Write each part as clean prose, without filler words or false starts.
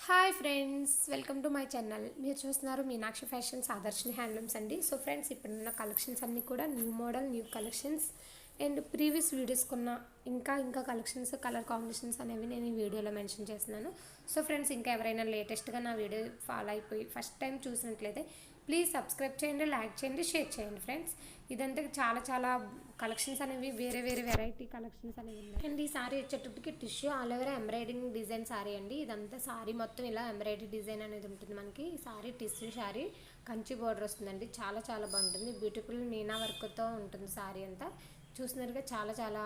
Hi friends, welcome to my channel. మీరు చూస్తున్నారు Meenakshi fashions Adarshini handlooms అండి. సో ఫ్రెండ్స్, ఇప్పుడున్న కలెక్షన్స్ అన్నీ కూడా new model, new collections and previous videos కొన్న ఇంకా కలెక్షన్స్, కలర్ కాంబినేషన్స్ అనేవి నేను ఈ వీడియోలో మెన్షన్ చేస్తున్నాను. సో ఫ్రెండ్స్, ఇంకా ఎవరైనా లేటెస్ట్గా నా వీడియో ఫాలో అయిపోయి ఫస్ట్ టైం చూసినట్లయితే ప్లీజ్ సబ్స్క్రైబ్ చేయండి, లైక్ చేయండి, షేర్ చేయండి ఫ్రెండ్స్. ఇదంతా చాలా కలెక్షన్స్ అనేవి వేరే వెరైటీ కలెక్షన్స్ అనేవి ఉన్నాయి. అండ్ ఈ సారీ వచ్చేటప్పటికి tissue all over embroidering design sorry అండి. ఇదంతా సారీ మొత్తం ఇలా ఎంబ్రాయిడరీ డిజైన్ అనేది ఉంటుంది మనకి. ఈ sorry tissue sorry, Kanchi border వస్తుందండి. చాలా బాగుంటుంది. బ్యూటిఫుల్ మీనా వర్క్తో ఉంటుంది సారీ అంతా. చూసినారుగా చాలా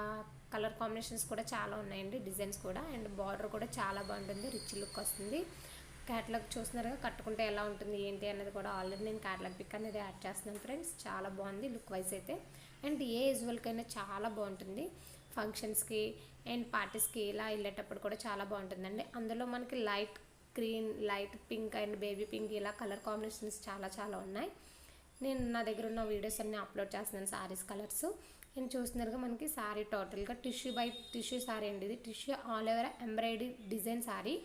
కలర్ కాంబినేషన్స్ కూడా చాలా ఉన్నాయండి, డిజైన్స్ కూడా. అండ్ బార్డర్ కూడా చాలా బాగుంటుంది, రిచ్ లుక్ వస్తుంది. క్యాటలాగ్ చూస్తున్నారుగా, కట్టుకుంటే ఎలా ఉంటుంది ఏంటి అనేది కూడా ఆల్రెడీ నేను క్యాటలాగ్ పిక్ అనేది యాడ్ చేస్తున్నాను ఫ్రెండ్స్. చాలా బాగుంది లుక్ వైజ్ అయితే. అండ్ ఏ యూజువల్కైనా చాలా బాగుంటుంది. ఫంక్షన్స్కి అండ్ పార్టీస్కి ఇలా వెళ్ళేటప్పుడు కూడా చాలా బాగుంటుందండి. అందులో మనకి light green, light pink and baby pink ఇలా కలర్ కాంబినేషన్స్ చాలా ఉన్నాయి. నేను నా దగ్గర ఉన్న వీడియోస్ అన్నీ అప్లోడ్ చేస్తున్నాను, సారీస్ కలర్స్. నేను చూస్తున్నారుగా, మనకి సారీ టోటల్గా టిష్యూ సారీ అండి. ఇది tissue all over embroidery design sorry.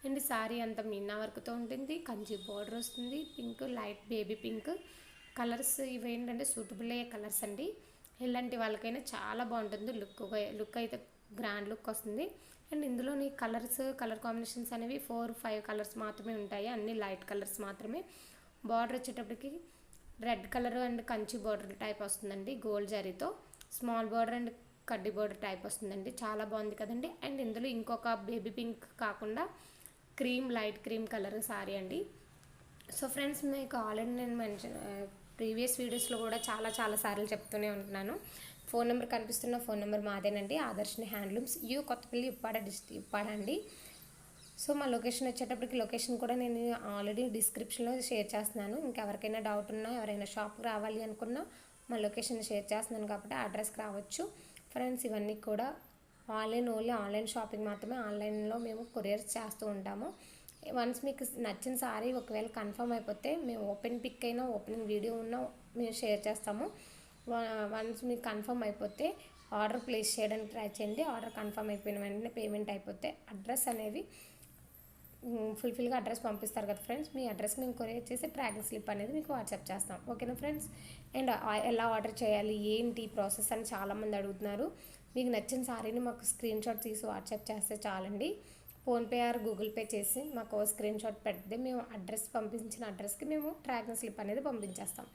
And sorry అంతా మీనా వర్క్తో ఉంటుంది. కంచి బోర్డర్ వస్తుంది, pink, light baby pink colours. ఇవి ఏంటంటే సూటబుల్ అయ్యే కలర్స్ అండి. ఇలాంటి వాళ్ళకైనా చాలా బాగుంటుంది. లుక్ అయితే గ్రాండ్ లుక్ వస్తుంది. అండ్ ఇందులోని కలర్ కాంబినేషన్స్ అనేవి 4-5 కలర్స్ మాత్రమే ఉంటాయి, అన్ని లైట్ కలర్స్ మాత్రమే. బార్డర్ వచ్చేటప్పటికి red colour and Kanchi border type వస్తుందండి, గోల్డ్ జరీతో. స్మాల్ బార్డర్ అండ్ కడ్డీ బార్డర్ టైప్ వస్తుందండి. చాలా బాగుంది కదండి. అండ్ ఇందులో ఇంకొక బేబీ పింక్ కాకుండా లైట్ క్రీమ్ కలర్ సారీ అండి. సో ఫ్రెండ్స్, మీకు ఆల్రెడీ నేను ప్రీవియస్ వీడియోస్లో కూడా చాలా సార్లు చెప్తూనే ఉంటున్నాను. ఫోన్ నెంబర్ కనిపిస్తున్న phone number మాదేనండి, Adarshini handlooms, u.kottapalli, Uppada అండి. సో మా లొకేషన్ వచ్చేటప్పటికి లొకేషన్ కూడా నేను ఆల్రెడీ డిస్క్రిప్షన్లో షేర్ చేస్తున్నాను. ఇంకెవరికైనా డౌట్ ఉన్నా, ఎవరైనా షాప్కి రావాలి అనుకున్నా మా లొకేషన్ షేర్ చేస్తున్నాను కాబట్టి అడ్రస్కి రావచ్చు ఫ్రెండ్స్. ఇవన్నీ కూడా ఓన్లీ ఆన్లైన్ షాపింగ్ మాత్రమే. ఆన్లైన్లో మేము కొరియర్స్ చేస్తూ ఉంటాము. వన్స్ మీకు నచ్చిన సారీ ఒకవేళ కన్ఫర్మ్ అయిపోతే మేము ఓపెన్ పిక్ అయినా, ఓపెనింగ్ వీడియో ఉన్నా మేము షేర్ చేస్తాము. వన్స్ మీకు కన్ఫర్మ్ అయిపోతే ఆర్డర్ ప్లేస్ చేయడానికి ట్రై చేయండి. ఆర్డర్ కన్ఫర్మ్ అయిపోయిన వెంటనే పేమెంట్ అయిపోతే అడ్రస్ అనేవి ఫుల్ఫిల్గా అడ్రస్ పంపిస్తారు కదా ఫ్రెండ్స్. మీ అడ్రస్కి మేము కొరియర్ చేసి ట్రాకింగ్ స్లిప్ అనేది మీకు వాట్సాప్ చేస్తాం, ఓకేనా ఫ్రెండ్స్. అండ్ ఎలా ఆర్డర్ చేయాలి, ఏంటి ప్రాసెస్ అని చాలామంది అడుగుతున్నారు. మీకు నచ్చిన సారీని మాకు స్క్రీన్ షాట్ తీసి వాట్సాప్ చేస్తే చాలండి. ఫోన్పే ఆర్ గూగుల్ పే చేసి మాకు స్క్రీన్ షాట్ పెడితే మేము పంపించిన అడ్రస్కి మేము ట్రాకింగ్ స్లిప్ అనేది పంపించేస్తాం.